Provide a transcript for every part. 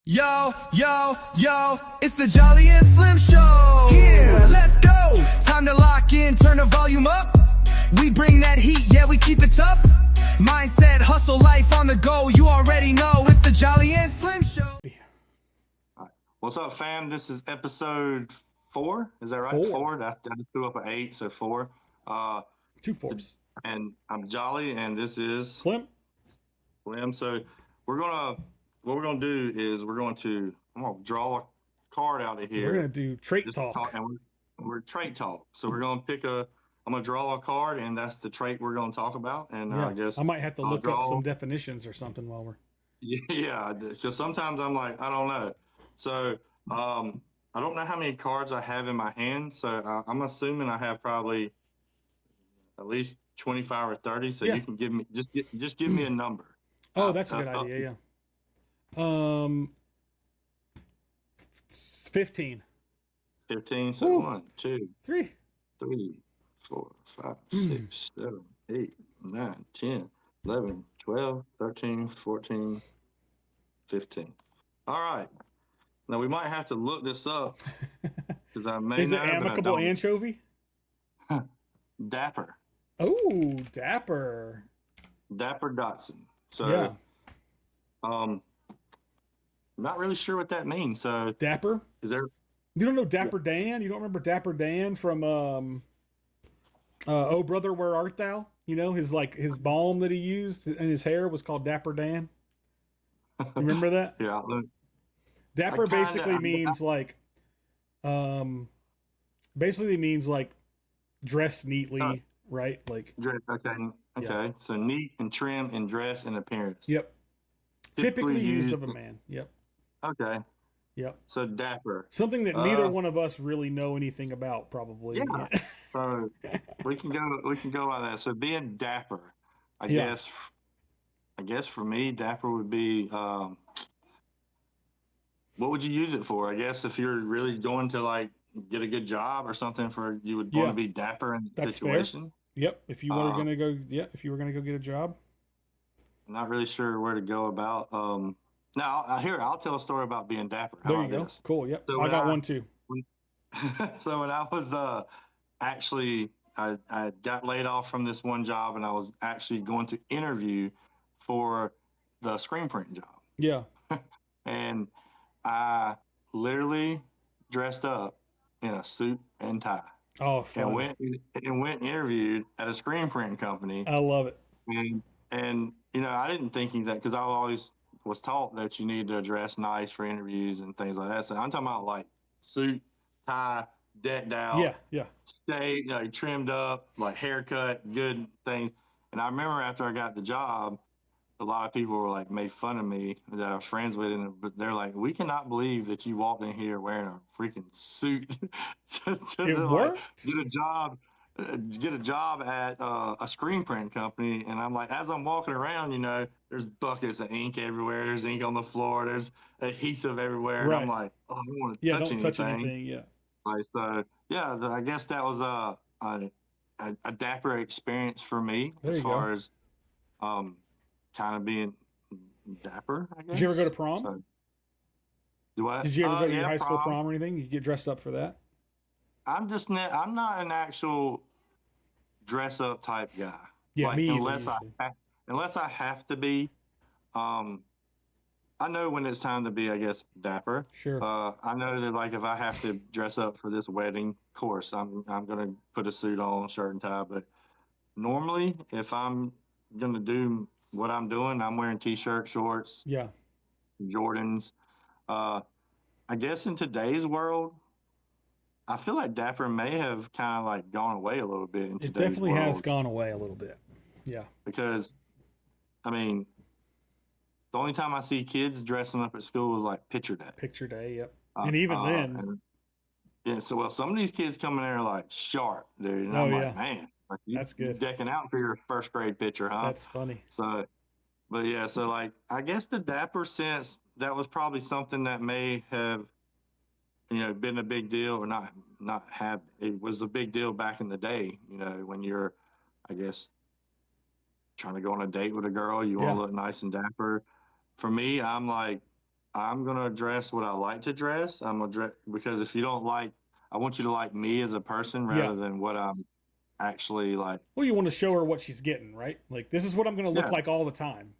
Yo, yo, yo, it's the Jolly and Slimm Show. Here, let's go. Time to lock in, turn the volume up. We bring that heat, yeah, we keep it tough. Mindset, hustle, life on the go. You already know it's the Jolly and Slimm Show. What's up, fam? This is episode 4. Is that right? 4. That threw up an 8, so 4. 2 4s. And I'm Jolly, and this is Slim. So what we're gonna do is I'm gonna draw a card out of here. We're gonna do trait talk. And we're trait talk. So we're gonna I'm gonna draw a card, and that's the trait we're gonna talk about. And I guess I might have to look up some definitions or something while we're. Yeah, because sometimes I'm like, I don't know. So I don't know how many cards I have in my hand. So I'm assuming I have probably at least 25 or 30. So you can give me just give me a number. Oh, that's a good idea. Yeah. 15. 15. So 1, 2, 3, 4, 5, 6, 7, 8, 9, 10, 11, 12, 13, 14, 15. All right. Now we might have to look this up because I may Is it know, amicable anchovy? Dapper. Oh, Dapper. Dapper Dachshund. So yeah. Not really sure what that means. So Dapper? Is there? You don't know Dapper Dan? You don't remember Dapper Dan from Oh Brother Where Art Thou? You know, his balm that he used and his hair was called Dapper Dan. You remember that? Yeah. Dapper basically means dress neatly, right? Like okay. Yeah. So neat and trim in dress and appearance. Yep. Typically used of a man. Yep. Okay. Yep. So dapper. Something that neither one of us really know anything about, probably. Yeah. So we can go on that. So being dapper, I guess for me, dapper would be what would you use it for? I guess if you're really going to get a good job or something, you would want to be dapper in the situation. Fair. Yep. If you were gonna go get a job. I'm not really sure where to go about. Now I'll tell a story about being dapper. How there you go. This? Cool. Yep. So I got one too. So when I was actually I got laid off from this one job, and I was actually going to interview for the screen print job. Yeah. And I literally dressed up in a suit and tie. Oh, fun. And went and interviewed at a screen printing company. I love it. And I didn't think that, because I always was taught that you need to dress nice for interviews and things like that. So I'm talking about suit, tie, decked out, shaved, trimmed up, haircut, good things. And I remember after I got the job, a lot of people were made fun of me that I was friends with, but they're like, "We cannot believe that you walked in here wearing a freaking suit to get a job at a screen print company." And I'm like, as I'm walking around, there's buckets of ink everywhere. There's ink on the floor. There's adhesive everywhere. Right. And I'm like, oh, I don't want to touch anything. Yeah. I guess that was a dapper experience for me as far as kind of being dapper, I guess. Did you ever go to prom? Do what? Did you ever go to your high school prom or anything? You get dressed up for that? I'm not an actual dress up type guy. Yeah, unless I have to be. I know when it's time to be, I guess, dapper. Sure. I know that if I have to dress up for this wedding, of course I'm gonna put a suit on, shirt and tie. But normally, if I'm gonna do what I'm doing, I'm wearing t-shirt, shorts, Jordans. I guess in today's world, I feel like dapper may have kind of gone away a little bit in today's world. It definitely has gone away a little bit. Yeah. Because, the only time I see kids dressing up at school is picture day. Picture day, yep. And even then. So some of these kids come in there sharp, dude. And I'm like, man. That's good. Decking out for your first grade picture, huh? That's funny. So, but yeah, I guess the dapper sense, that was probably something that may have, been a big deal, or not have. It was a big deal back in the day, when you're, I guess, trying to go on a date with a girl, you want to look nice and dapper. For me, I'm I'm gonna dress what I like to dress. I'm gonna dress because if you don't like, I want you to like me as a person rather than what I'm actually like. Well, you want to show her what she's getting, right? Like, this is what I'm going to look Yeah, like all the time.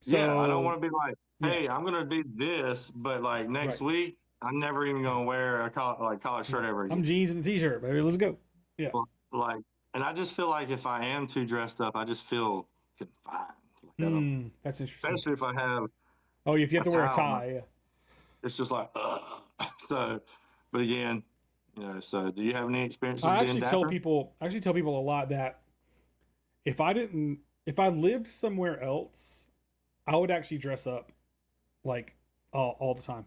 yeah. I don't So, want to be like, yeah, hey, I'm gonna do this, but like next right, week, I'm never even gonna wear a collar shirt right. ever I'm again. jeans and a t-shirt, baby. Let's go. Yeah. Like, and I just feel like if I am too dressed up, I just feel confined. Like I don't, That's interesting. especially if I have Oh, if you have a to wear a tie on tie, yeah. it's just like, ugh. So, but again, so do you have any experiences I being actually tell dapper? people, a lot that if I lived somewhere else, I would actually dress up like all the time.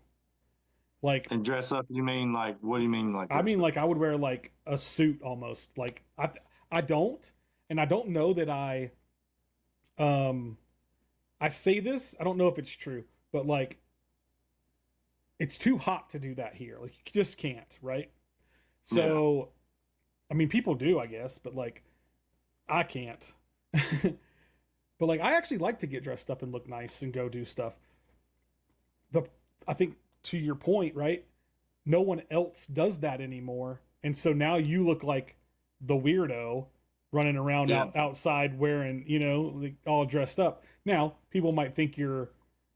Like, And dress up, you mean like, what do you mean like I dress mean, up? like I would wear like a suit almost. Like I don't, and I don't know that um, I say this. I don't know if it's true, but like it's too hot to do that here. Like you just can't, right? So, I mean, people do, I guess, but like I can't. But like I actually like to get dressed up and look nice and go do stuff. The I think to your point, right? No one else does that anymore, and so now you look like the weirdo running around Yeah. outside wearing, like all dressed up. Now people might think you're,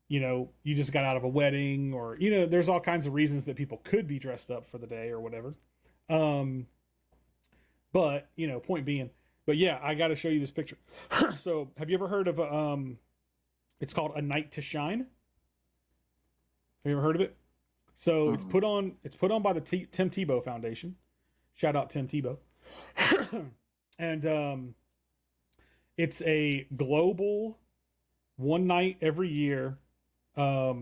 you just got out of a wedding, or there's all kinds of reasons that people could be dressed up for the day or whatever. But point being, but yeah, I got to show you this picture. So have you ever heard of it's called A Night to Shine? Have you ever heard of it? So it's put on by the Tim Tebow Foundation. Shout out Tim Tebow. And it's a global, one night every year, a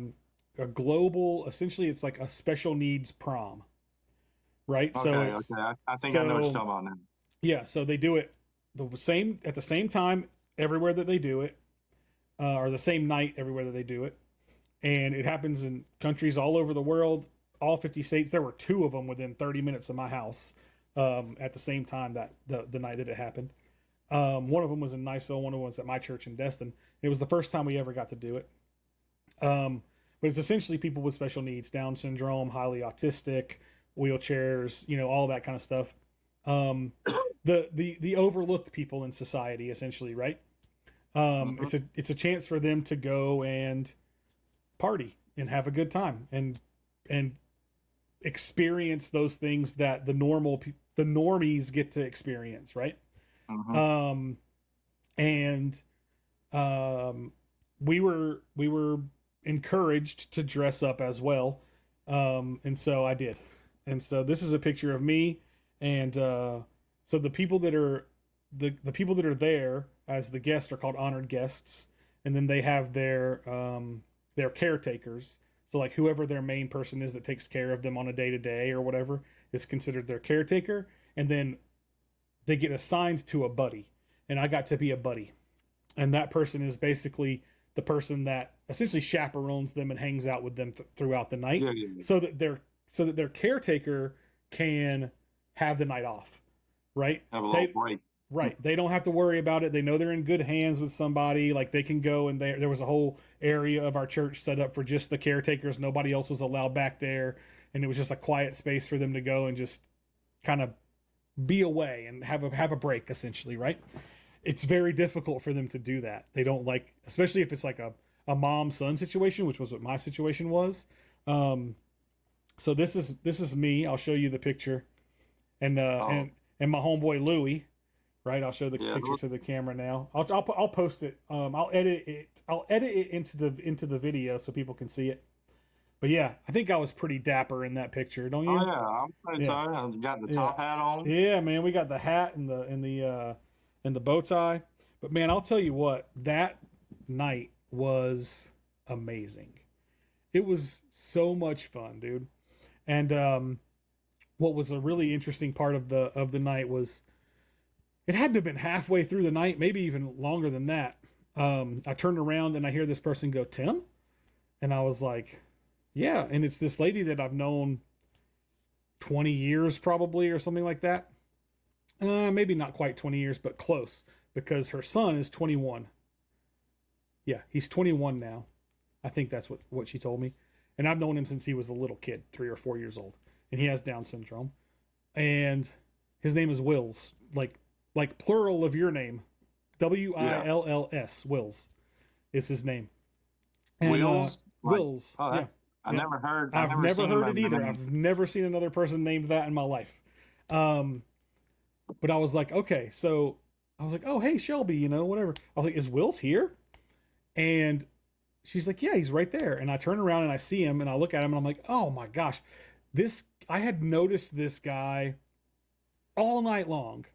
global, essentially it's like a special needs prom, right? Okay, So it's, okay. I think I know what you're talking about now. yeah, so they do it at the same time everywhere that they do it, or the same night everywhere that they do it, and it happens in countries all over the world, all 50 states. There were 2 of them within 30 minutes of my house, at the same time that the night that it happened. One of them was in Niceville, one of them was at my church in Destin. It was the first time we ever got to do it. But it's essentially people with special needs, Down syndrome, highly autistic, wheelchairs, all that kind of stuff. The overlooked people in society, essentially, right? It's a chance for them to go and party and have a good time and experience those things that the normies get to experience, right? And we were encouraged to dress up as well, and so I did. And so this is a picture of me, and so the people that are the people that are there as the guests are called honored guests, and then they have their caretakers. So like whoever their main person is that takes care of them on a day-to-day or whatever is considered their caretaker, and then they get assigned to a buddy, and I got to be a buddy, and that person is basically the person that essentially chaperones them and hangs out with them throughout the night, so that their caretaker can have the night off, right? Have a little break. Right. They don't have to worry about it. They know they're in good hands with somebody. Like they can go, and there was a whole area of our church set up for just the caretakers. Nobody else was allowed back there. And it was just a quiet space for them to go and just kind of be away and have a break, essentially, right? It's very difficult for them to do that. They don't like, especially if it's like a mom-son situation, which was what my situation was. So this is me. I'll show you the picture. And my homeboy Louie. Right, I'll show the picture to the camera now. I'll post it. I'll edit it into the video so people can see it. But yeah, I think I was pretty dapper in that picture, don't you? Oh yeah, I'm pretty tired. I got the top hat on. Yeah, man, we got the hat and the bow tie. But man, I'll tell you what, that night was amazing. It was so much fun, dude. And what was a really interesting part of the night was, it had to have been halfway through the night, maybe even longer than that. I turned around and I hear this person go, "Tim?" And I was like, yeah. And it's this lady that I've known 20 years probably, or something like that. Maybe not quite 20 years, but close, because her son is 21. Yeah, he's 21 now. I think that's what she told me. and I've known him since he was a little kid, 3 or 4 years old, and he has Down syndrome. And his name is Wills, like plural of your name, Wills, Wills is his name. And, Wills, Wills, oh, yeah. I never heard. I've never heard it either. Name. I've never seen another person named that in my life. But I was like, okay, so I was like, oh, hey, Shelby, whatever. I was like, is Wills here? And she's like, yeah, he's right there. And I turn around and I see him and I look at him and I'm like, oh my gosh, I had noticed this guy all night long,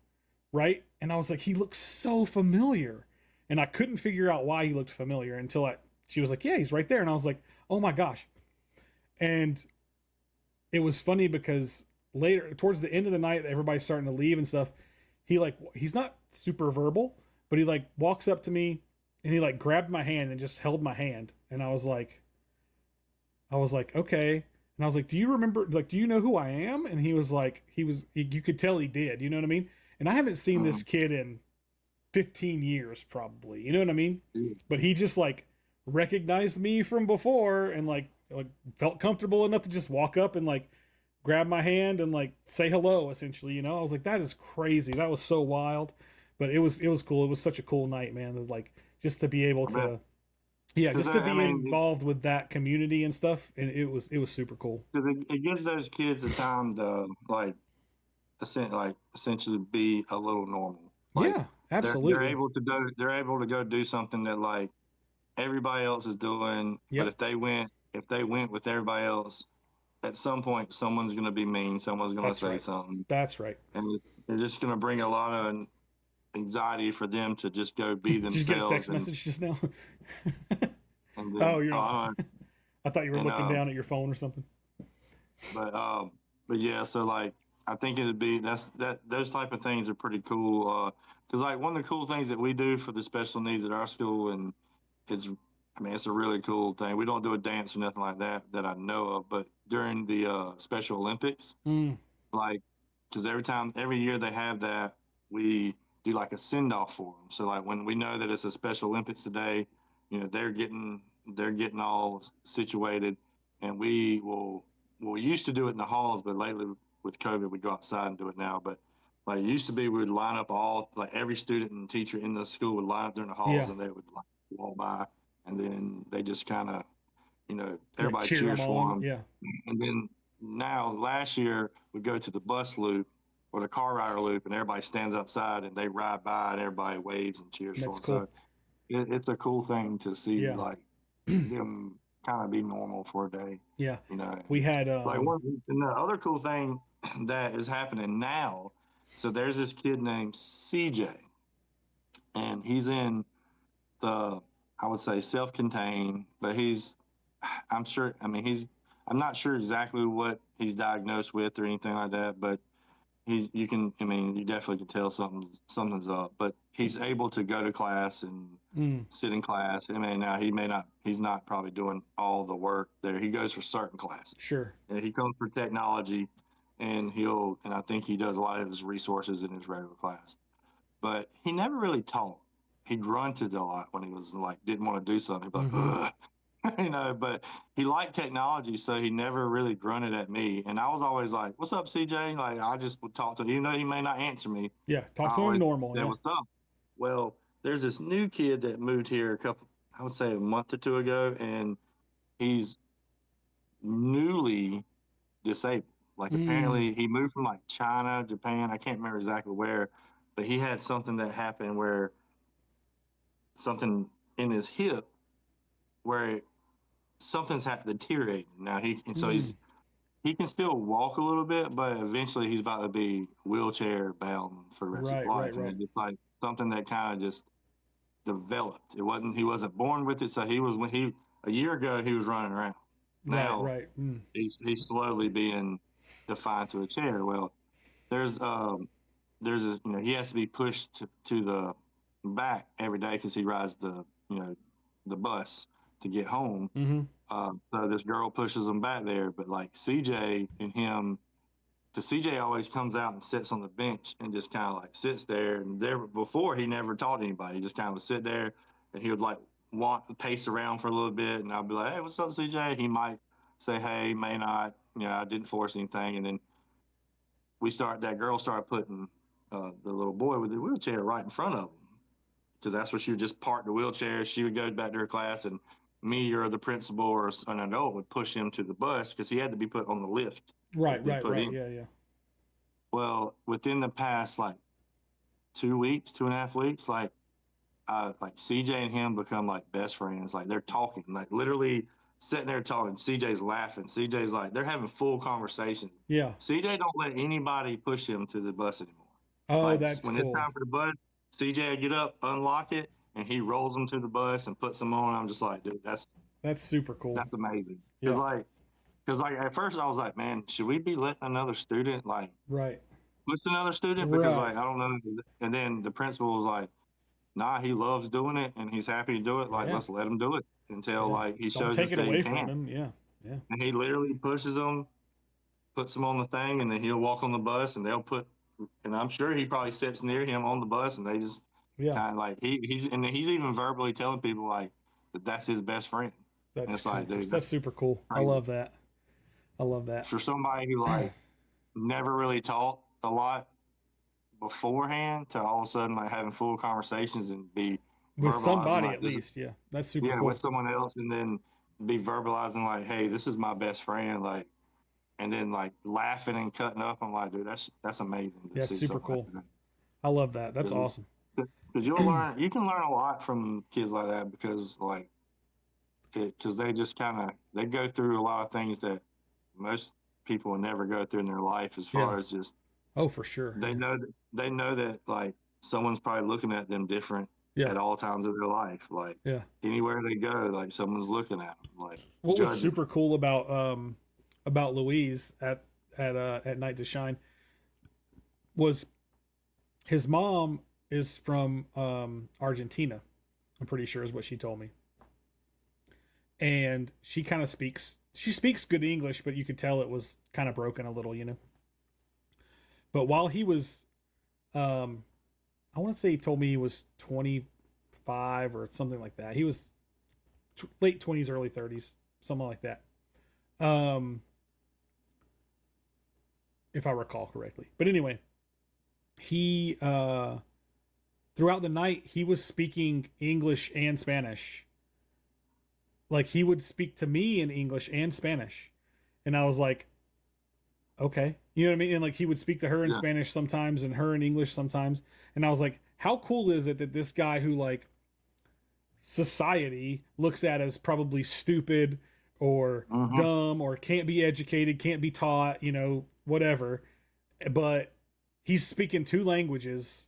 right? And I was like, he looks so familiar. And I couldn't figure out why he looked familiar until she was like, yeah, he's right there. And I was like, oh my gosh. And it was funny because later, towards the end of the night, everybody's starting to leave and stuff. He's not super verbal, but he walks up to me and he grabbed my hand and just held my hand. And I was like, okay. And I was like, do you remember, do you know who I am? And he was like, you could tell he did, you know what I mean? And I haven't seen this kid in 15 years probably, you know what I mean? But he just recognized me from before and felt comfortable enough to just walk up and grab my hand and say hello, essentially, I was like, that is crazy. That was so wild, but it was cool. It was such a cool night, man. Just to be able to, just to be involved with that community and stuff. And it was super cool. It gives those kids a time to essentially be a little normal. Yeah, absolutely. They're able to go do something that everybody else is doing. Yep. But if they went with everybody else, at some point someone's going to be mean. Someone's going to say something. That's right. And they're just going to bring a lot of anxiety for them to just go be themselves. Did you get a text message just now? Oh, you're not. I thought you were looking down at your phone or something. But yeah, so I think it'd be those type of things are pretty cool. Because one of the cool things that we do for the special needs at our school, and it's a really cool thing. We don't do a dance or nothing like that I know of, but during the Special Olympics, because every year they have that, we do a send off for them. So when we know that it's a Special Olympics today, they're getting all situated, and we used to do it in the halls, but lately with COVID, we go outside and do it now. But it used to be, we would line up every student and teacher in the school would line up during the halls, and they would walk by, and then they just kind of, everybody cheers for them. Yeah. And then last year we go to the bus loop or the car rider loop, and everybody stands outside and they ride by and everybody waves and cheers for them. Cool. So it's a cool thing to see, them kind of be normal for a day. Yeah. We had and the other cool thing that is happening now. So there's this kid named CJ, and he's in I would say self-contained, but I'm not sure exactly what he's diagnosed with or anything like that, but you definitely can tell something's up, but he's able to go to class and sit in class. He's not probably doing all the work there. He goes for certain classes. Sure. And he comes for technology, and I think he does a lot of his resources in his regular class, but he never really taught. He grunted a lot when he was didn't want to do something. He'd be ugh. But he liked technology, so he never really grunted at me. And I was always like, what's up, CJ? I just would talk to him, even though he may not answer me. Yeah, talk to him normal. Yeah. What's up? Well, there's this new kid that moved here I would say a month or two ago, and he's newly disabled. Apparently he moved from China, Japan, I can't remember exactly where, but he had something that happened where something in his hip where something's deteriorating. Now he can still walk a little bit, but eventually he's about to be wheelchair bound for the rest of his life. Right. And it's something that kind of just developed. He wasn't born with it. So a year ago he was running around. Now he's slowly being defined to a chair. Well, there's this, he has to be pushed to the back every day because he rides the bus to get home. So this girl pushes him back there, but CJ and him, CJ always comes out and sits on the bench and just kind of sits there. And before he never taught anybody, he just kind of would sit there, and he would pace around for a little bit, and I'd be like, hey, what's up, CJ? He might say, hey, may not, I didn't force anything. And then that girl started putting the little boy with the wheelchair right in front of him. Because that's where she would just park the wheelchair. She would go back to her class, and me or the principal or an adult would push him to the bus because he had to be put on the lift. Right. Yeah. Well, within the past, 2.5 weeks, CJ and him become like best friends. Like they're talking, like literally sitting there talking. CJ's laughing. CJ's like, they're having full conversation. Yeah. CJ don't let anybody push him to the bus anymore. Oh, that's when cool. It's time for the bus, CJ would get up, unlock it, and he rolls them to the bus and puts them on. I'm just like, dude, that's super cool. That's amazing. Yeah. Because at first I was like, man, should we be letting another student right push another student? Because I don't know. And then the principal was like, nah, he loves doing it and he's happy to do it. Let's let him do it until he shows don't take it away from can. him. Yeah. And he literally pushes them, puts them on the thing, and then he'll walk on the bus and and I'm sure he probably sits near him on the bus and they just kind of he's even verbally telling people that's his best friend. That's cool. Dude, that's super cool. I love that. For somebody who never really taught a lot beforehand to all of a sudden having full conversations and be with somebody at least. Yeah, that's super cool. With someone else, and then be verbalizing hey, this is my best friend, and then laughing and cutting up. I'm like, dude, that's amazing. Yeah, super cool. I love that. That's awesome. Because you can learn a lot from kids like that because they just they go through a lot of things that most people will never go through in their life as far as just for sure. They know that someone's probably looking at them different at all times of their life. Anywhere they go, someone's looking at them. What was super cool about Louise at Night to Shine was his mom is from Argentina. I'm pretty sure is what she told me. And she kind of speaks good English, but you could tell it was kind of broken a little, But while he was, I want to say he told me he was 25 or something like that. He was late 20s, early 30s, something like that. If I recall correctly. But anyway, he, throughout the night, he was speaking English and Spanish. He would speak to me in English and Spanish. And I was like, okay. You know what I mean? And he would speak to her in Spanish sometimes and her in English sometimes. And I was like, how cool is it that this guy who society looks at as probably stupid or dumb or can't be educated, can't be taught, whatever. But he's speaking 2 languages.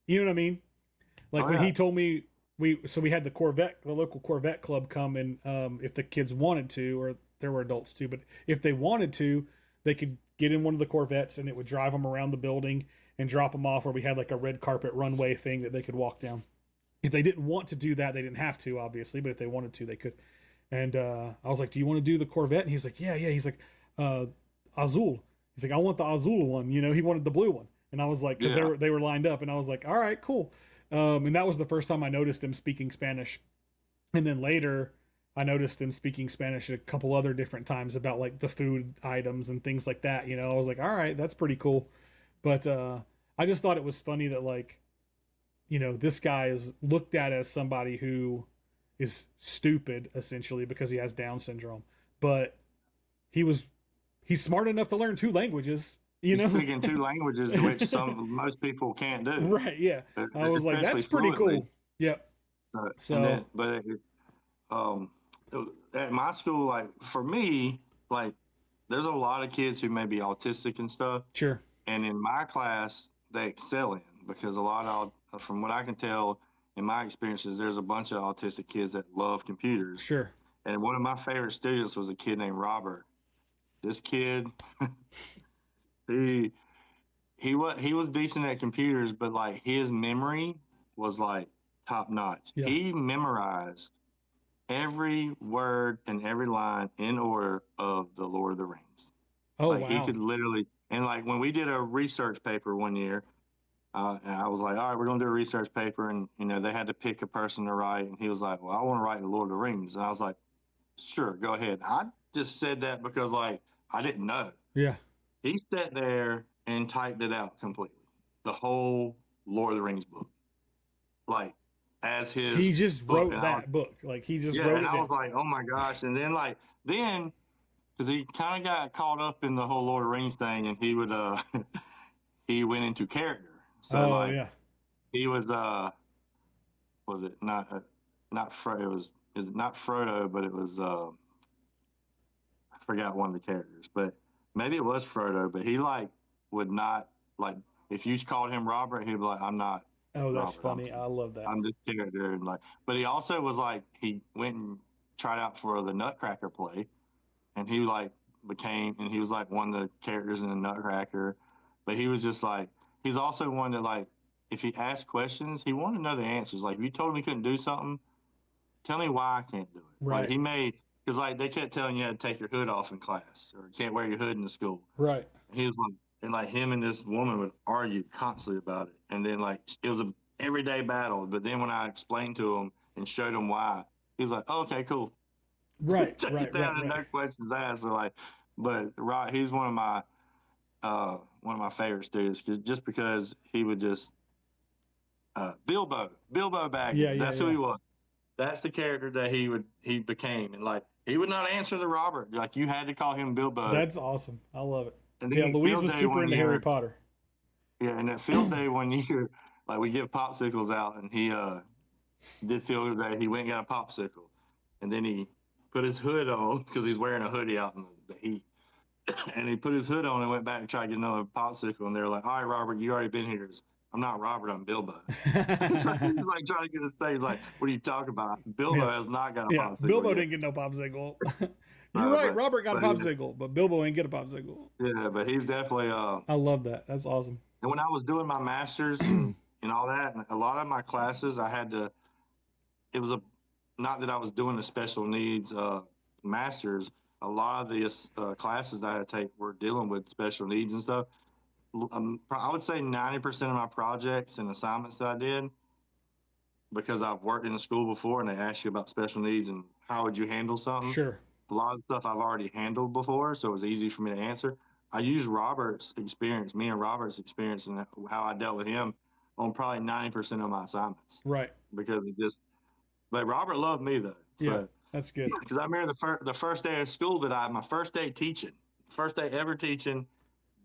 You know what I mean? When he told me, we had the local Corvette club come and if the kids wanted to, or there were adults too, but if they wanted to, they could get in one of the Corvettes and it would drive them around the building and drop them off where we had a red carpet runway thing that they could walk down. If they didn't want to do that, they didn't have to, obviously, but if they wanted to, they could. And I was like, do you want to do the Corvette? And he's like, yeah. He's like, Azul. He's like, I want the Azul one. He wanted the blue one. And I was like, because they were lined up. And I was like, all right, cool. And that was the first time I noticed him speaking Spanish. And then later, I noticed him speaking Spanish a couple other different times about the food items and things like that. I was like, all right, that's pretty cool. But I just thought it was funny that this guy is looked at as somebody who is stupid essentially because he has Down syndrome, but he's smart enough to learn 2 languages. He's speaking 2 languages, which most people can't do. Right? Yeah. I was like, that's pretty cool. Yep. At my school, for me, there's a lot of kids who may be autistic and stuff. Sure. And in my class, they excel in because a lot of, from what I can tell, in my experiences, there's a bunch of autistic kids that love computers. Sure. And one of my favorite students was a kid named Robert. This kid, he was decent at computers, but his memory was top notch. Yeah. He memorized every word and every line in order of the Lord of the Rings. Oh, wow. He could literally, and when we did a research paper one year, and I was like, all right, we're going to do a research paper. And, they had to pick a person to write. And he was like, well, I want to write the Lord of the Rings. And I was like, sure, go ahead. just said that because like I didn't know. Yeah. He sat there and typed it out completely. The whole Lord of the Rings book. Like as his He just book. wrote that book. Like he just Yeah, wrote and it I down. was like, oh my gosh. And then because he kind of got caught up in the whole Lord of the Rings thing, and he would he went into character. So Oh like yeah. he was it not Frodo? It was is not Frodo, but it was I forgot one of the characters, but maybe it was Frodo. But he like would not like if you called him Robert, he'd be like, I'm not Oh, that's Robert. funny. I love that. I'm this character, and like, but he also was like he went and tried out for the Nutcracker play, and he like became and he was like one of the characters in the Nutcracker, but he was just like he's also one that like if he asked questions, he wanted to know the answers. Like if you told him he couldn't do something, tell me why I can't do it. Right. Like he made because like they kept telling you how to take your hood off in class or you can't wear your hood in the school. Right. And he was like, and like him and this woman would argue constantly about it, and then like it was a everyday battle. But then when I explained to him and showed him why, he was like, oh, "Okay, cool." Right. Take right. it down Right. and Right. no questions asked. So like, but right, he's one of my favorite students just because he would just Bilbo Baggins. Yeah. Yeah. That's who Yeah. he was. That's the character that he became, and like he would not answer the Robert. Like you had to call him Bilbo. That's awesome. I love it. And Yeah. then Louise field was day super one into year, Harry Potter. yeah, and at field day one year, like we give popsicles out, and he did field day. He went and got a popsicle, and then he put his hood on because he's wearing a hoodie out in the heat. And he put his hood on and went back to try to get another popsicle. And they're like, "All right, Robert, you already been here." I'm not Robert, I'm Bilbo. So he's like trying to get his thing. He's like, "What are you talking about? Bilbo Yeah. has not got a Yeah. popsicle Bilbo yet." didn't get no popsicle. You're right. But Robert got a yeah, popsicle, but Bilbo ain't get a popsicle. yeah, but he's definitely I love that. That's awesome. And when I was doing my masters and all that, and a lot of my classes, I had to. It was a not that I was doing the special needs masters. A lot of the classes that I take were dealing with special needs and stuff. I would say 90% of my projects and assignments that I did, because I've worked in a school before and they ask you about special needs and how would you handle something. Sure. A lot of stuff I've already handled before, so it was easy for me to answer. I used Robert's experience, me and Robert's experience, and how I dealt with him on probably 90% of my assignments. Right. Because it just, but Robert loved me though. So, yeah, that's good. Because I remember the first day of school my first day teaching, first day ever teaching,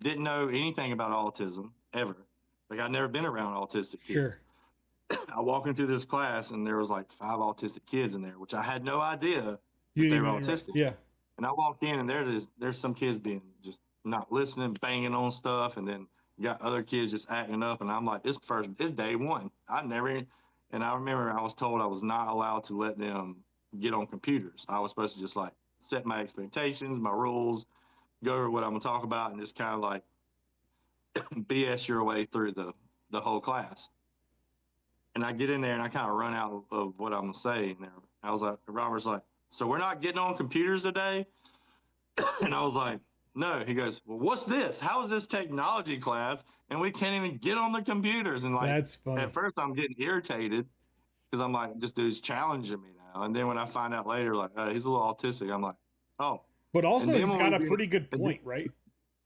didn't know anything about autism ever. Like I'd never been around autistic kids. Sure. I walk into this class and there was like 5 autistic kids in there, which I had no idea that they were autistic. Yeah. And I walk in and there's some kids being just not listening, banging on stuff, and then you got other kids just acting up. And I'm like, it's day one. And I remember I was told I was not allowed to let them get on computers. I was supposed to just like set my expectations, my rules, go over what I'm gonna talk about, and just kind of like BS your way through the whole class. And I get in there and I kind of run out of what I'm gonna say. And I was like, Robert's like, "So we're not getting on computers today?" And I was like, "No." He goes, "Well, what's this? How is this technology class? And we can't even get on the computers." And like, that's funny. At first I'm getting irritated because I'm like, this dude's challenging me now. And then when I find out later, like, he's a little autistic, I'm like, oh. But also he's got a pretty good point, right?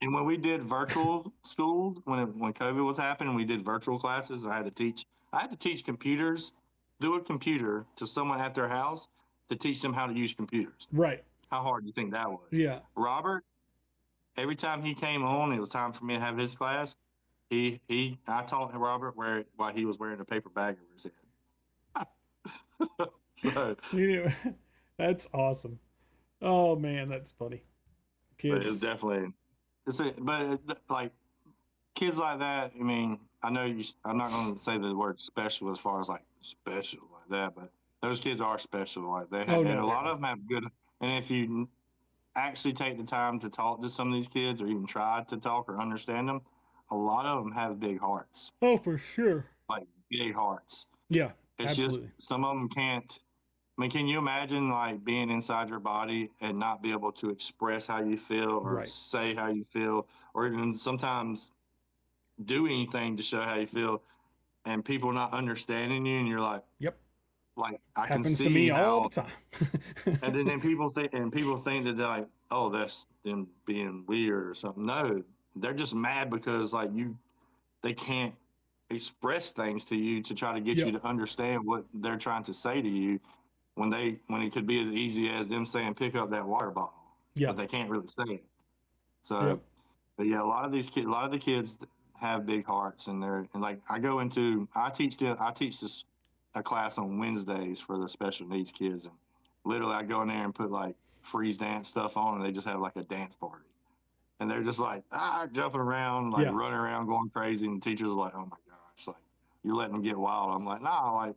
And when we did virtual schools, when COVID was happening, we did virtual classes. I had to teach computers, do a computer to someone at their house to teach them how to use computers. Right. How hard do you think that was? Yeah. Robert, every time he came on, it was time for me to have his class. I taught Robert why he was wearing a paper bag over his head. So yeah, that's awesome. Oh man, that's funny. Kids. But it's definitely, like kids like that. I mean, I know I'm not going to say the word special as far as like special like that, but those kids are special. Like they have, and a lot of them have good. And if you actually take the time to talk to some of these kids, or even try to talk or understand them, a lot of them have big hearts. Oh, for sure. Like big hearts. Yeah, it's absolutely. Just some of them can't. I mean, can you imagine like being inside your body and not be able to express how you feel or say how you feel, or even sometimes do anything to show how you feel, and people not understanding you, and you're like, yep, like I can Happens see to me how, all the time. and then people think that they're like, oh, that's them being weird or something. No, they're just mad because like they can't express things to you to try to get you Yep. to understand what they're trying to say to you when it could be as easy as them saying pick up that water bottle, Yeah. but they can't really say it. So, Yep. but yeah, a lot of the kids have big hearts, and like I teach this a class on Wednesdays for the special needs kids, and literally I go in there and put like freeze dance stuff on, and they just have like a dance party, and they're just like jumping around, like Yeah. running around, going crazy, and the teachers are like, oh my gosh, like you're letting them get wild. I'm like, nah, like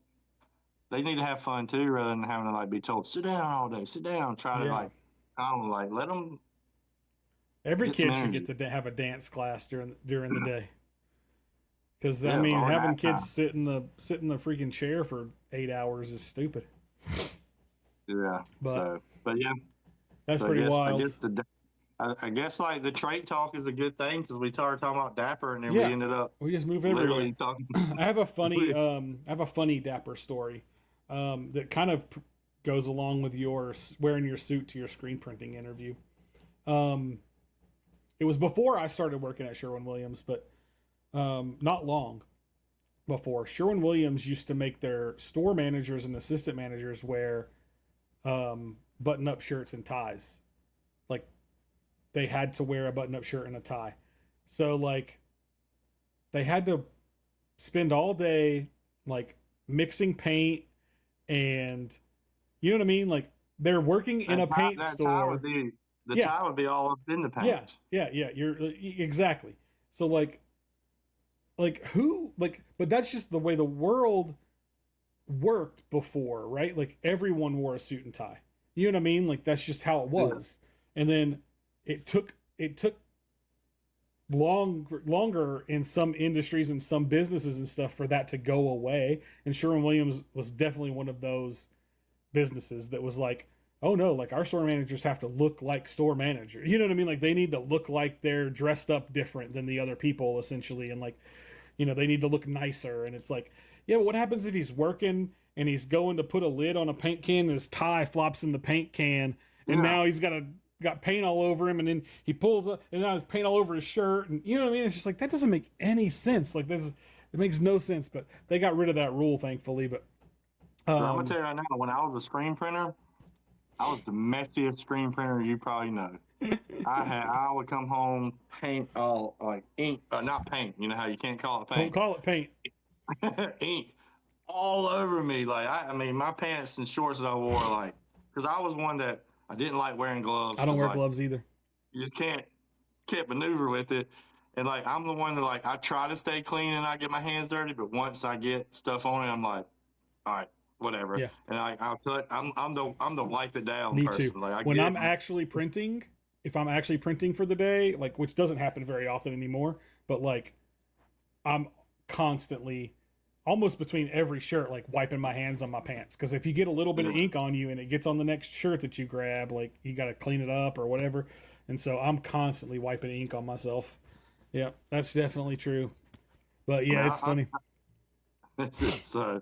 they need to have fun too, rather than having to like be told sit down all day, sit down, try to Yeah. like kind of like let them. Every Get some kid should energy. get to have a dance class during the day. Because Yeah, I mean, or having nap kids time. sit in the freaking chair for 8 hours is stupid. Yeah. But yeah, that's so pretty I wild. guess I guess like the trait talk is a good thing because we started talking about Dapper and then Yeah. we ended up We just move everywhere. literally talking. I have a funny Dapper story that kind of goes along with your wearing your suit to your screen printing interview. It was before I started working at Sherwin-Williams, but not long before. Sherwin-Williams used to make their store managers and assistant managers wear button-up shirts and ties. Like, they had to wear a button-up shirt and a tie. So, like, they had to spend all day, like, mixing paint and, you know what I mean? Like, they're working in a paint store. The tie would be all up in the paint. Yeah. You're exactly. So, like who, like, but that's just the way the world worked before, right? Like, everyone wore a suit and tie. You know what I mean? Like, that's just how it was. Yeah. And then it took longer in some industries and some businesses and stuff for that to go away. And Sherwin-Williams was definitely one of those businesses that was like, oh no, like, our store managers have to look like store managers. You know what I mean? Like, they need to look like they're dressed up different than the other people, essentially. And, like, you know, they need to look nicer. And it's like, yeah, but what happens if he's working and he's going to put a lid on a paint can and his tie flops in the paint can, and now he's got paint all over him, and then he pulls up and now there's paint all over his shirt, and you know what I mean? It's just like, that doesn't make any sense. Like, it makes no sense. But they got rid of that rule, thankfully. But I'm gonna tell you right now, when I was a screen printer, I was the messiest screen printer you probably know. I would come home, paint all like ink, not paint. You know how you can't call it paint. Don't call it paint. Ink all over me. Like I mean, my pants and shorts that I wore, like, because I was one that I didn't like wearing gloves. I don't wear gloves either. You can't maneuver with it. And like, I'm the one that, like, I try to stay clean and not get my hands dirty, but once I get stuff on it, I'm like, all right, whatever. Yeah. And I'm the wipe it down Me person. Too. Like, when I'm actually printing, if I'm actually printing for the day, like, which doesn't happen very often anymore, but like, I'm constantly, almost between every shirt, like, wiping my hands on my pants. Because if you get a little bit of ink on you and it gets on the next shirt that you grab, like, you got to clean it up or whatever. And so I'm constantly wiping ink on myself. Yeah, that's definitely true. But yeah, it's funny. So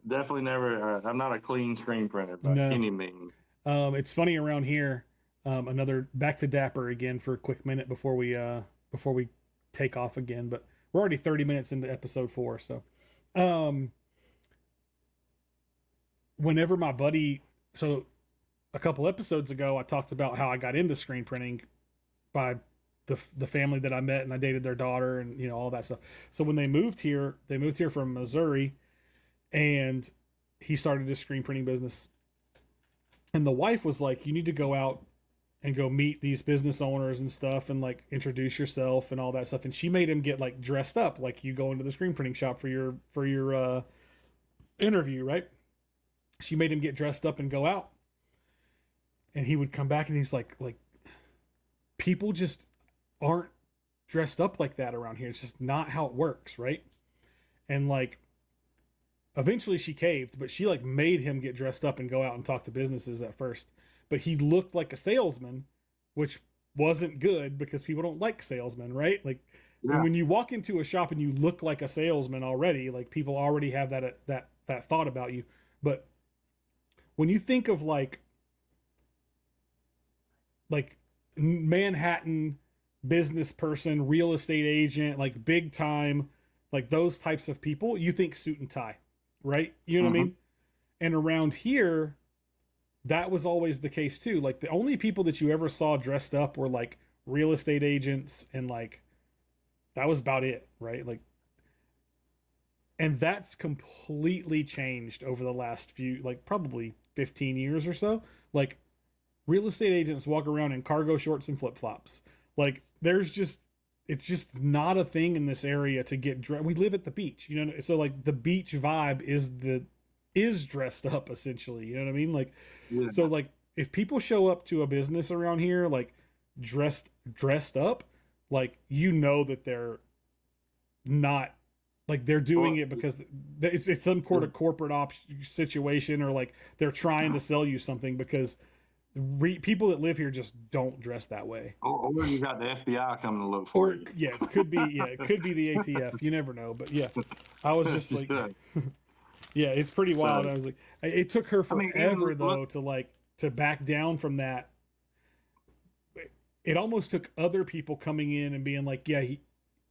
definitely never. I'm not a clean screen printer by any means. It's funny around here. Another back to Dapper again for a quick minute before we take off again. But we're already 30 minutes into episode 4, so. Whenever my buddy, so a couple episodes ago, I talked about how I got into screen printing by the family that I met, and I dated their daughter, and, you know, all that stuff. So when they moved here from Missouri, and he started his screen printing business. And the wife was like, you need to go out and go meet these business owners and stuff, and, like, introduce yourself and all that stuff. And she made him get, like, dressed up like you go into the screen printing shop for your interview, right? She made him get dressed up and go out. And he would come back and he's like people just aren't dressed up like that around here. It's just not how it works, right? And, like, eventually she caved, but she, like, made him get dressed up and go out and talk to businesses at first. But he looked like a salesman, which wasn't good because people don't like salesmen, right? Like, and when you walk into a shop and you look like a salesman already, like, people already have that thought about you. But when you think of like Manhattan business person, real estate agent, like big time, like those types of people, you think suit and tie, right? You know what I mean? And around here, that was always the case too. Like the only people that you ever saw dressed up were like real estate agents, and like that was about it, right? Like, and that's completely changed over the last few, like probably 15 years or so. Like real estate agents walk around in cargo shorts and flip-flops. Like there's just, it's just not a thing in this area to get dressed. We live at the beach, you know? So like the beach vibe is dressed up essentially. You know what I mean? Like, yeah. So like if people show up to a business around here, like dressed up, like, you know, that they're not, like they're doing it because it's some sort of corporate situation, or like they're trying to sell you something, because people that live here just don't dress that way. Or you got the FBI coming to look for you. Yeah, it could be. Yeah, it could be the ATF. You never know. But yeah, I was just like, yeah, it's pretty wild. I was like, it took her forever though to back down from that. It almost took other people coming in and being like, yeah,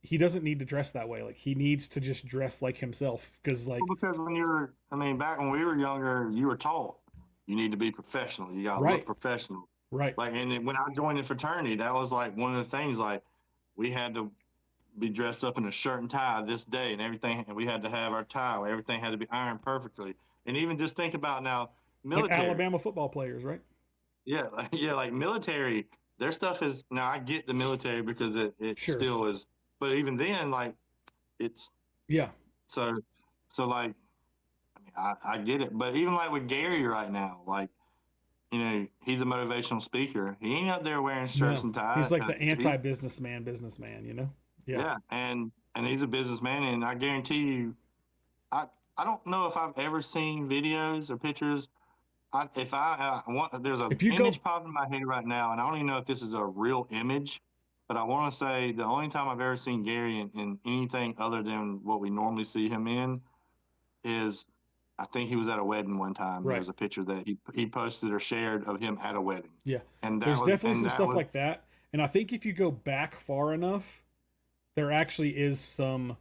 he doesn't need to dress that way. Like he needs to just dress like himself. Because when back when we were younger, you were taught you need to be professional. You got to look professional. Right. Like, and when I joined the fraternity, that was like one of the things, like we had to be dressed up in a shirt and tie this day and everything. And we had to have our tie. Everything had to be ironed perfectly. And even just think about now, military. Like Alabama football players, right? Yeah. Like military, their stuff is, now I get the military because it still is, but even then, like it's, yeah. So like, I get it, but even like with Gary right now, like, you know, he's a motivational speaker. He ain't up there wearing shirts and ties. He's like the anti-businessman, you know? Yeah. And he's a businessman, and I guarantee you, I don't know if I've ever seen videos or pictures. There's an image popping in my head right now, and I don't even know if this is a real image, but I want to say the only time I've ever seen Gary in anything other than what we normally see him in is, I think he was at a wedding one time. Right. There was a picture that he posted or shared of him at a wedding. Yeah. And there's definitely some stuff like that. And I think if you go back far enough, there actually is some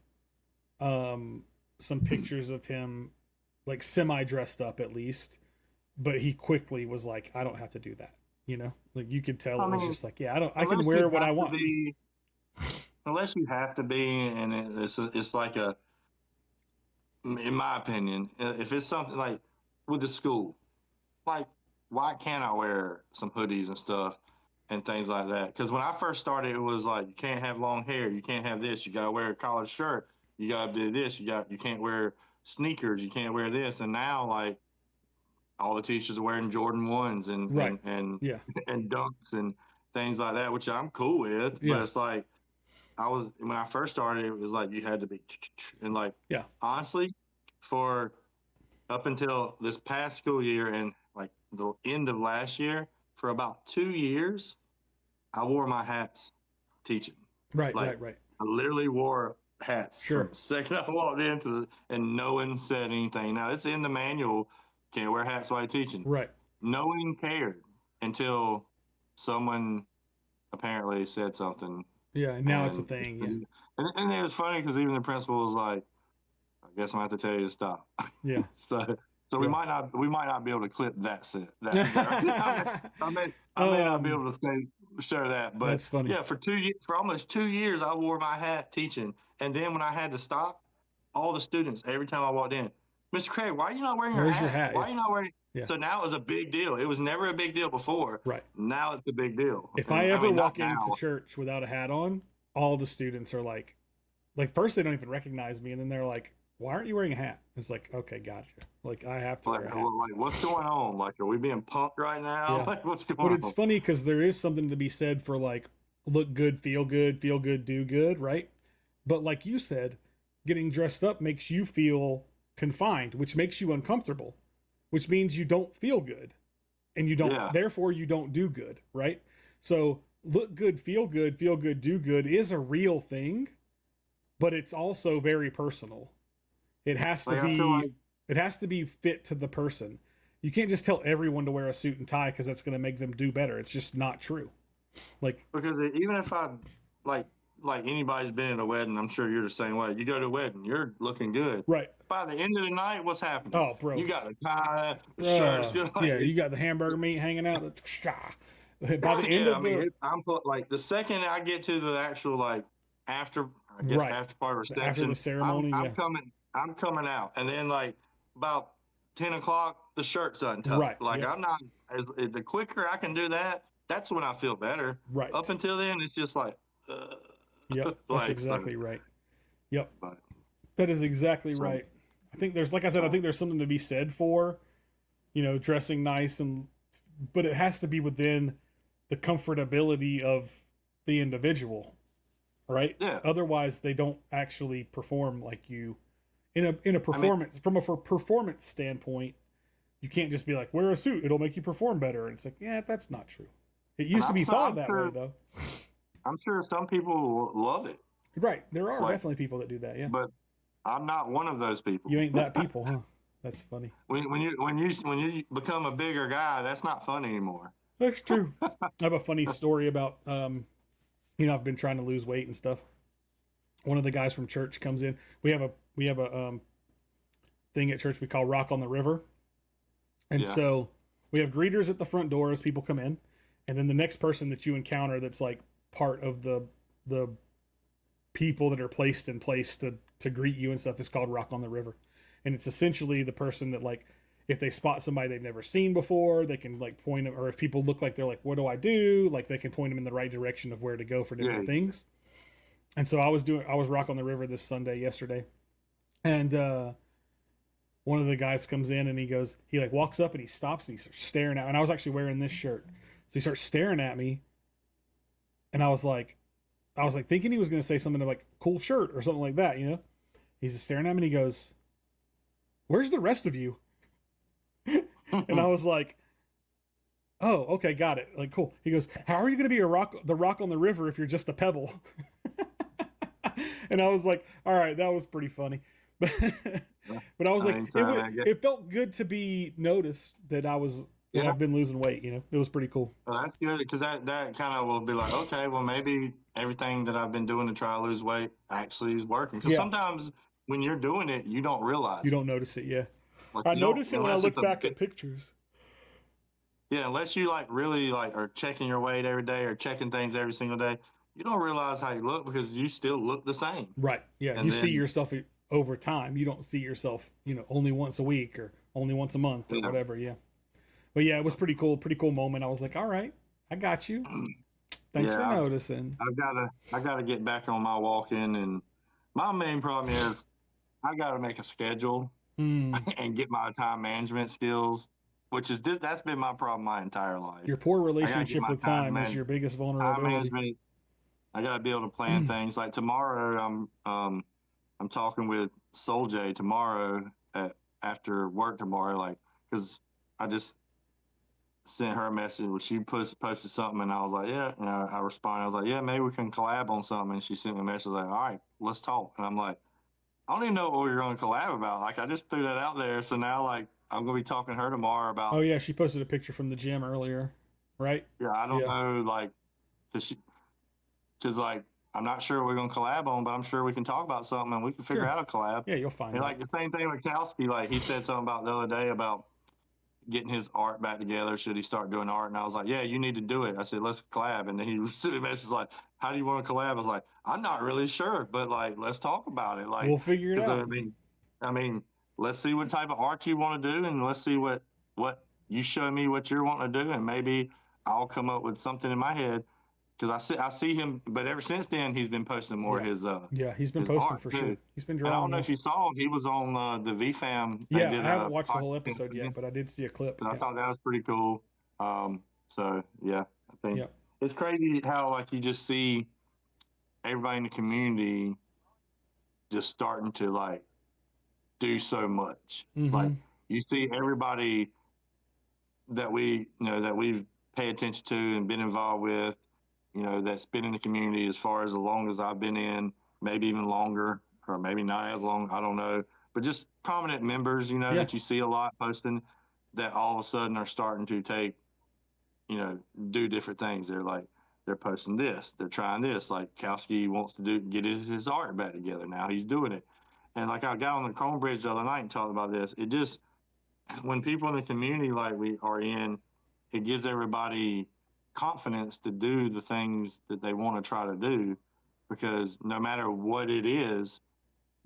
pictures of him like semi dressed up at least, but he quickly was like, I don't have to do that. You know, like you could tell it was just like, yeah, I can wear what I want. Unless you have to be, and it's like a, in my opinion, if it's something like with the school, like why can't I wear some hoodies and stuff and things like that? Because when I first started, it was like, you can't have long hair, you can't have this, you got to wear a collared shirt, you got to do this, you can't wear sneakers, you can't wear this. And now, like, all the teachers are wearing Jordan 1s and dunks and things like that, which I'm cool with. Yeah. But it's like, when I first started, it was like you had to be, and like, honestly, for up until this past school year and like the end of last year, for about 2 years, I wore my hats teaching. Right. I literally wore hats from the second I walked into and no one said anything. Now it's in the manual, can't wear hats while you're teaching. Right. No one cared until someone apparently said something. Yeah, and now it's a thing. Yeah. And it was funny because even the principal was like, I guess I'm gonna have to tell you to stop. Yeah. So we might not be able to clip that set. I may not be able to share that, but that's funny. Yeah, for almost 2 years I wore my hat teaching, and then when I had to stop, all the students every time I walked in, Mr. Craig, why are you not wearing your hat? Why are you not wearing? Yeah. So now it was a big deal. It was never a big deal before. Right. Now it's a big deal. If I ever walk into church without a hat on, all the students are like first they don't even recognize me, and then they're like, why aren't you wearing a hat? It's like, okay, gotcha. Like I have to wear a hat. Like, what's going on? Like, are we being punked right now? Yeah. Like, what's going on? But it's funny because there is something to be said for like, look good, feel good, do good, right? But like you said, getting dressed up makes you feel confined, which makes you uncomfortable, which means you don't feel good, and you don't, therefore you don't do good, right? So look good, feel good, do good is a real thing, but it's also very personal. It has to be, it has to be fit to the person. You can't just tell everyone to wear a suit and tie because that's going to make them do better. It's just not true. Like, because even if I like anybody's been in a wedding, I'm sure you're the same way. You go to a wedding, you're looking good. right. By the end of the night, what's happening? Oh, bro. You got a tie, shirts. Yeah, you got the hamburger meat hanging out. By the end of I'm like the second I get to the actual after after part of reception, after the ceremony, I'm coming out, and then like about 10 o'clock, the shirt's untucked. Right. Like I'm not the quicker I can do that, that's when I feel better. Right. Up until then, it's just like. Yep, that's exactly right. Yep, that is exactly right. I think there's, like I said, I think there's something to be said for, dressing nice, but it has to be within the comfortability of the individual, right? Yeah. Otherwise, they don't actually perform like you in a performance. From a performance standpoint, you can't just be like, wear a suit; it'll make you perform better. And it's like, yeah, that's not true. It used to be thought that way, though. I'm sure some people love it. Right. There are definitely people that do that, yeah. But I'm not one of those people. You ain't that people, huh? That's funny. When you become a bigger guy, that's not fun anymore. That's true. I have a funny story about I've been trying to lose weight and stuff. One of the guys from church comes in. We have a thing at church we call Rock on the River. And so we have greeters at the front door as people come in. And then the next person that you encounter that's like part of the people that are placed in place to greet you and stuff is called Rock on the River. And it's essentially the person that, like, if they spot somebody they've never seen before, they can like point them, or if people look like they're like, what do I do? Like, they can point them in the right direction of where to go for different things. And so I was Rock on the River this Sunday yesterday. And one of the guys comes in and he like walks up and he stops and he starts staring at me. And I was actually wearing this shirt. So he starts staring at me. And I was like thinking he was going to say something like cool shirt or something like that, He's just staring at me and he goes, "Where's the rest of you?" And I was like, "Oh, okay, got it. Like, cool." He goes, "How are you going to be the rock on the river if you're just a pebble?" And I was like, "All right, that was pretty funny." But I was like, it felt good to be noticed that I've been losing weight, It was pretty cool. Well, that's good, because that kind of will be like, okay, well, maybe everything that I've been doing to try to lose weight actually is working. Because sometimes when you're doing it, you don't realize You don't notice it, yeah. Like, I notice it when I look back at pictures. Yeah, unless you really are checking your weight every day or checking things every single day, you don't realize how you look because you still look the same. Right, yeah. And you see yourself over time. You don't see yourself, only once a week or only once a month or whatever, yeah. But yeah, it was pretty cool moment. I was like, all right, I got you. Thanks for noticing. I gotta get back on my walking, and my main problem is I gotta make a schedule and get my time management skills, that's been my problem my entire life. Your poor relationship with time is your biggest vulnerability. I gotta be able to plan things. Like tomorrow, I'm talking with Soul J tomorrow after work tomorrow, like, because I just sent her a message where she posted something, and I was like, yeah. And I responded, I was like, yeah, maybe we can collab on something. And she sent me a message like, all right, let's talk. And I'm like, I don't even know what we're going to collab about. Like, I just threw that out there. So now, like, I'm going to be talking to her tomorrow about. Oh yeah, she posted a picture from the gym earlier, right? Yeah, I don't know, like, because like, I'm not sure what we're going to collab on, but I'm sure we can talk about something and we can figure out a collab. Yeah, you'll find it. Like the same thing with Kowski. Like, he said something about the other day about getting his art back together. Should he start doing art? And I was like, yeah, you need to do it. I said, let's collab. And then he sent me a message like, how do you want to collab? I was like, I'm not really sure, but like, let's talk about it. Like, we'll figure it out. I mean, let's see what type of art you want to do, and let's see what you show me what you're wanting to do, and maybe I'll come up with something in my head. Because I see him, but ever since then he's been posting more of his he's been posting for sure. He's been drawing. And I don't know if you saw him. He was on the VFAM. Yeah, I haven't watched the whole episode yet, but I did see a clip. I thought that was pretty cool. So yeah, I think it's crazy how like you just see everybody in the community just starting to like do so much. Like you see everybody that we've paid attention to and been involved with, that's been in the community as far as long as I've been in, maybe even longer, or maybe not as long, I don't know. But just prominent members, that you see a lot posting. that all of a sudden are starting to take, do different things. They're posting this, they're trying this. Like Kowski wants to get his art back together. Now he's doing it. And like I got on the Chrome Bridge the other night and talked about this. It just, when people in the community like we are in, it gives everybody confidence to do the things that they want to try to do, because no matter what it is,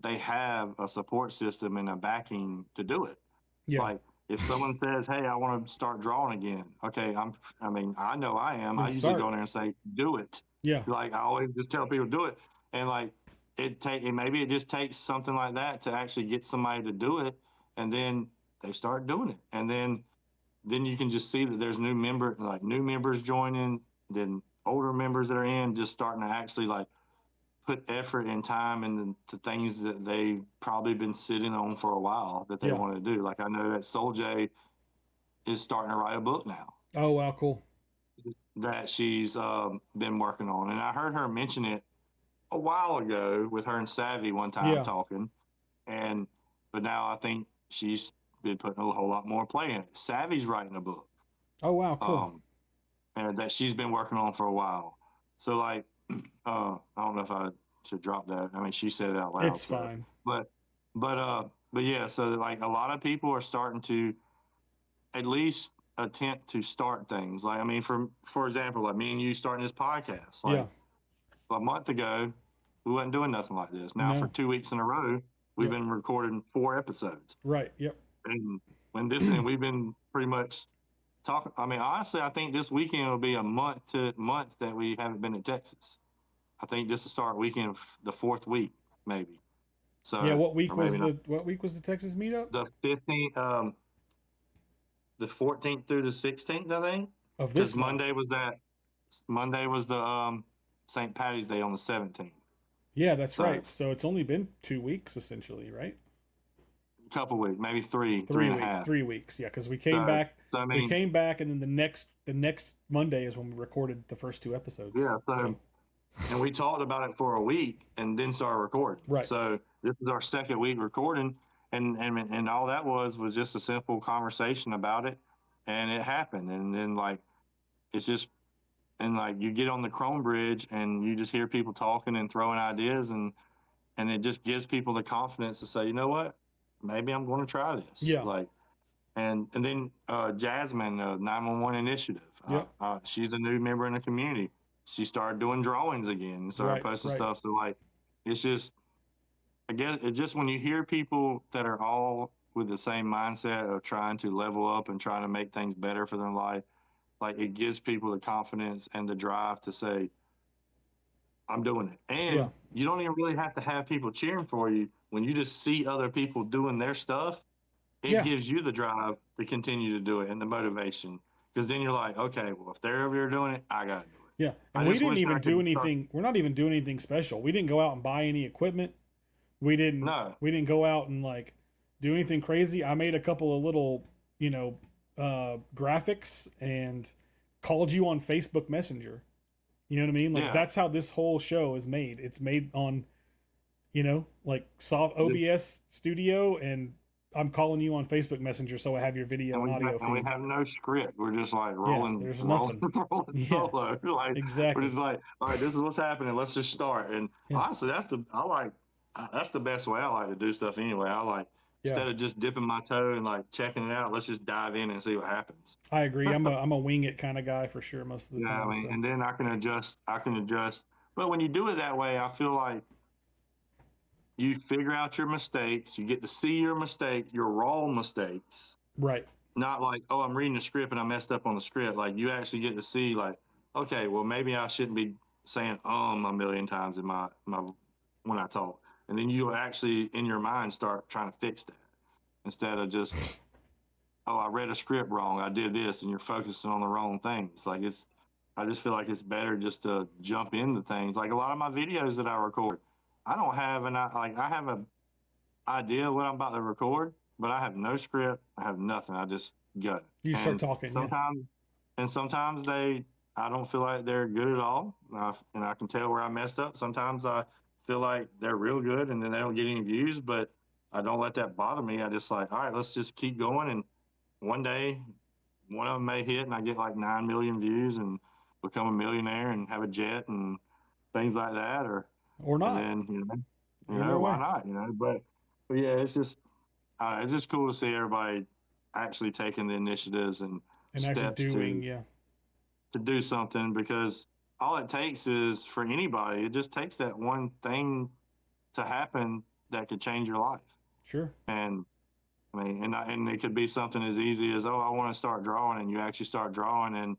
they have a support system and a backing to do it. Yeah. Like if someone says, "Hey, I want to start drawing again," okay, I know I am. I usually go in there and say, "Do it." Yeah. Like I always just tell people, "Do it," and like maybe it just takes something like that to actually get somebody to do it, and then they start doing it, and then you can just see that there's new members joining, then older members that are in just starting to actually like put effort and time into things that they've probably been sitting on for a while that they want to do. Like I know that Soul J is starting to write a book now. Oh, wow, cool. That she's been working on. And I heard her mention it a while ago with her and Savvy one time talking. But now I think she's been putting a whole lot more play in it. Savvy's writing a book. Oh, wow, cool. And that she's been working on for a while. So like, I don't know if I should drop that. I mean, she said it out loud. It's fine. But yeah, so like a lot of people are starting to at least attempt to start things. Like, I mean, for example, like me and you starting this podcast, like a month ago, we wasn't doing nothing like this. Now for 2 weeks in a row, we've been recording 4 episodes. Right. Yep. And and we've been pretty much talking. I mean, honestly, I think this weekend will be a month that we haven't been in Texas. I think this will start weekend, the 4th week, maybe. So yeah, what week was the Texas meetup? The 15th, the 14th through the 16th, I think. Of this month. Monday was the St. Patty's Day on the 17th. Yeah, that's right. So it's only been 2 weeks essentially, right? A couple weeks, maybe three and a half. 3 weeks, yeah, because we came back. So, I mean, we came back, and then the next Monday is when we recorded the first 2 episodes. Yeah, so and we talked about it for a week and then started recording. Right. So this is our 2nd week recording, and all that was just a simple conversation about it, and it happened. And then like it's just, and like you get on the Chrome Bridge and you just hear people talking and throwing ideas, and it just gives people the confidence to say, you know what, maybe I'm going to try this. Yeah. Like, and then Jasmine, 911 Initiative. She's a new member in the community. She started doing drawings again, started posting stuff. So like, it's just, I guess it just, when you hear people that are all with the same mindset of trying to level up and trying to make things better for their life, like it gives people the confidence and the drive to say, I'm doing it. And you don't even really have to have people cheering for you. When you just see other people doing their stuff, it gives you the drive to continue to do it and the motivation. Because then you're like, okay, well, if they're over here doing it, I got to do it. Yeah, and we didn't even do anything. We're not even doing anything special. We didn't go out and buy any equipment. We didn't go out and like do anything crazy. I made a couple of little, graphics and called you on Facebook Messenger. You know what I mean? Like that's how this whole show is made. It's made on, like soft OBS Studio, and I'm calling you on Facebook Messenger, so I have your video and audio feed. And we have no script. We're just like rolling. There's nothing. Rolling solo. Like, exactly. We're just like, all right, this is what's happening. Let's just start. And honestly, that's the best way I like to do stuff anyway. I like, instead of just dipping my toe and like checking it out, let's just dive in and see what happens. I agree. I'm a wing it kind of guy for sure most of the time. I mean, and then I can adjust. But when you do it that way, I feel like you figure out your mistakes. You get to see your mistake, your raw mistakes. Right. Not like, oh, I'm reading the script and I messed up on the script. Like you actually get to see like, okay, well maybe I shouldn't be saying a million times in my when I talk. And then you actually in your mind start trying to fix that instead of just, oh, I read a script wrong. I did this, and you're focusing on the wrong things. Like I just feel like it's better just to jump into things. Like a lot of my videos that I record, I don't have I have an idea of what I'm about to record, but I have no script. I have nothing. I just go. You start talking. Sometimes I don't feel like they're good at all. And I can tell where I messed up. Sometimes I feel like they're real good and then they don't get any views, but I don't let that bother me. I just like, all right, let's just keep going. one day, one of them may hit and I get like 9 million views and become a millionaire and have a jet and things like that, or and not. then Either why way. not? But yeah, it's just cool to see everybody actually taking the initiatives and actually steps doing, yeah. to do something, because all it takes is for anybody, it just takes that one thing to happen that could change your life. Sure. And I mean, and it could be something as easy as, oh, I want to start drawing, and you actually start drawing and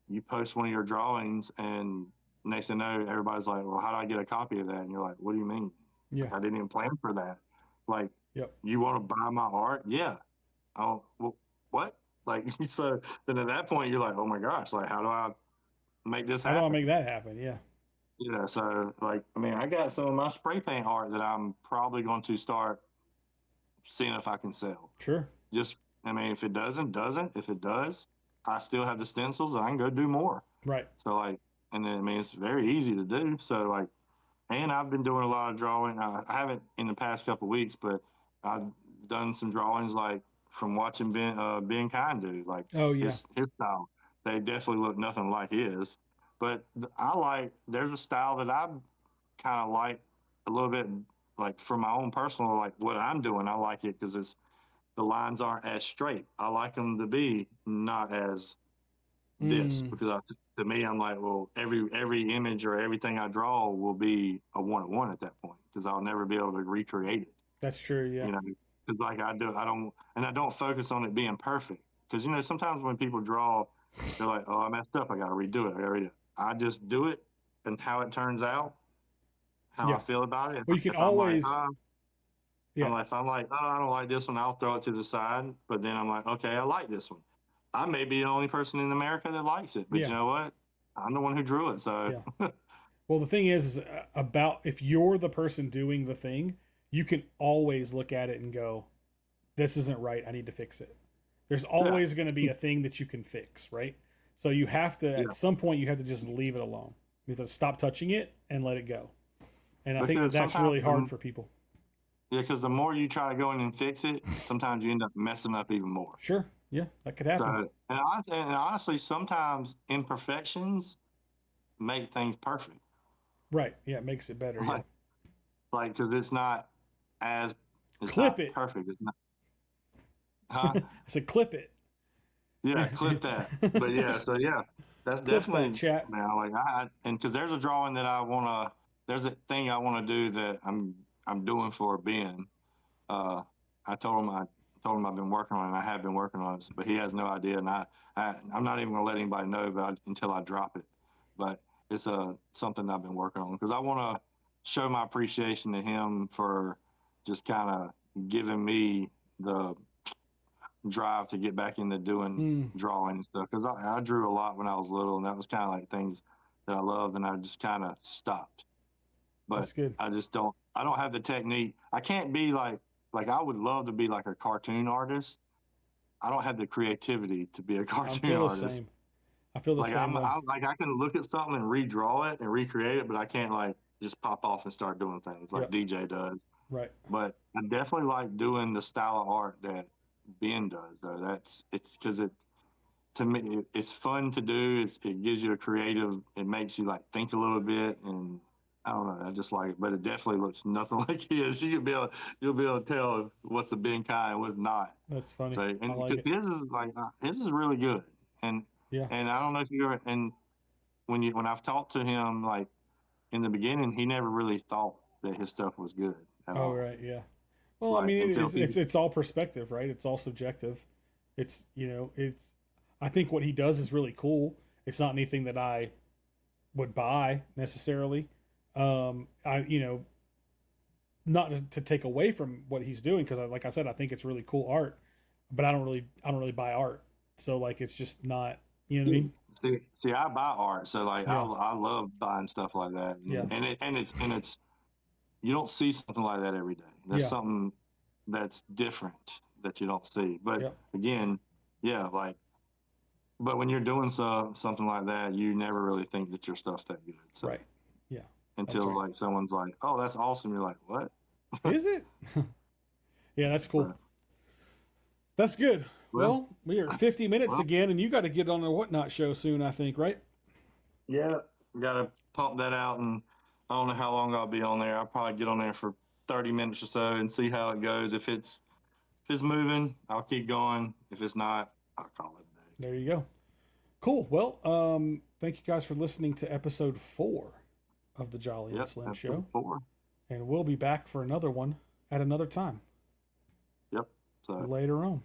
you post one of your drawings, and next thing you know, everybody's like, well, how do I get a copy of that? And you're like, what do you mean? Yeah. Like, I didn't even plan for that. Like, yep. You want to buy my art? Yeah. Oh, well, what? Like, so then at that point, you're like, oh my gosh, like, how do I make this happen? How do I make that happen? Yeah. So like, I mean, I got some of my spray paint art that I'm probably going to start seeing if I can sell. Sure. Just, I mean, if it doesn't. If it does, I still have the stencils and I can go do more. Right. So like, and then, I mean, it's very easy to do. So like, and I've been doing a lot of drawing. I haven't in the past couple of weeks, but I've done some drawings like from watching Ben Kind do, like oh yeah, his style. They definitely look nothing like his, but there's a style that I kind of like a little bit, like for my own personal, like what I'm doing. I like it because the lines aren't as straight. I like them to be not as this, because to me, I'm like, well, every image or everything I draw will be a one-on-one at that point, because I'll never be able to recreate it. That's true. Yeah. Because like I don't focus on it being perfect, because sometimes when people draw, they're like, oh, I messed up, I got to redo it. I just do it, and how it turns out, how I feel about it. Well, you can always. If I'm like, oh, I don't like this one, I'll throw it to the side. But then I'm like, okay, I like this one. I may be the only person in America that likes it, but you know what? I'm the one who drew it. So, well, the thing is about if you're the person doing the thing, you can always look at it and go, this isn't right. I need to fix it. There's always going to be a thing that you can fix, right? So you have to, at some point, you have to just leave it alone. You have to stop touching it and let it go. And I think that's really hard for people. Yeah, because the more you try to go in and fix it, sometimes you end up messing up even more. Sure. Yeah, that could happen. So, and honestly, sometimes imperfections make things perfect. Right. Yeah, it makes it better. Because it's not as clip it perfect. It's not. Huh? I said clip it. Yeah, clip that. But yeah, so yeah, that's clip definitely that, chat. Now, like and because there's a drawing that there's a thing I want to do that I'm doing for Ben. I told him I've been working on it, and I have been working on it, but he has no idea, and I'm not even gonna let anybody know until I drop it. But it's something I've been working on, because I want to show my appreciation to him for just kind of giving me the drive to get back into doing drawing and stuff, because I drew a lot when I was little, and that was kind of like things that I loved, and I just kind of stopped. But that's good. I don't have the technique. I can't be like I would love to be like a cartoon artist. I don't have the creativity to be a cartoon artist. I feel the same way. I can look at something and redraw it and recreate it, but I can't like just pop off and start doing things like DJ does. Right. But I definitely like doing the style of art that Ben does, though. It's because to me, it's fun to do. It gives you it makes you like think a little bit, and I don't know, I just like it. But it definitely looks nothing like his. You'll be able to tell what's the Ben Kind and what's not. That's funny. So, and I like it. His is really good, and I don't know if you ever, and when I've talked to him, like in the beginning, he never really thought that his stuff was good at all. Right, yeah. Well, like, I mean, it's all perspective, right? It's all subjective. It's I think what he does is really cool. It's not anything that I would buy necessarily. Not to take away from what he's doing, because like I said, I think it's really cool art, but I don't really buy art. So like, it's just not, you know what I mean? See, I buy art, so like I love buying stuff like that. And it's you don't see something like that every day. That's something that's different that you don't see. But again, but when you're doing something like that, you never really think that your stuff's that good. So, right. Yeah. Until like someone's like, "Oh, that's awesome." You're like, "What?" Is it? Yeah, that's cool. That's good. Well, we are 50 minutes again, and you got to get on a Whatnot show soon, I think, right? Yeah, got to pump that out, and I don't know how long I'll be on there. I'll probably get on there for 30 minutes or so and see how it goes. If it's moving, I'll keep going. If it's not, I'll call it a day. There you go. Cool. Well, thank you guys for listening to episode 4 of the Jolly and Slimm Show. 4. And we'll be back for another one at another time. Yep. So later on.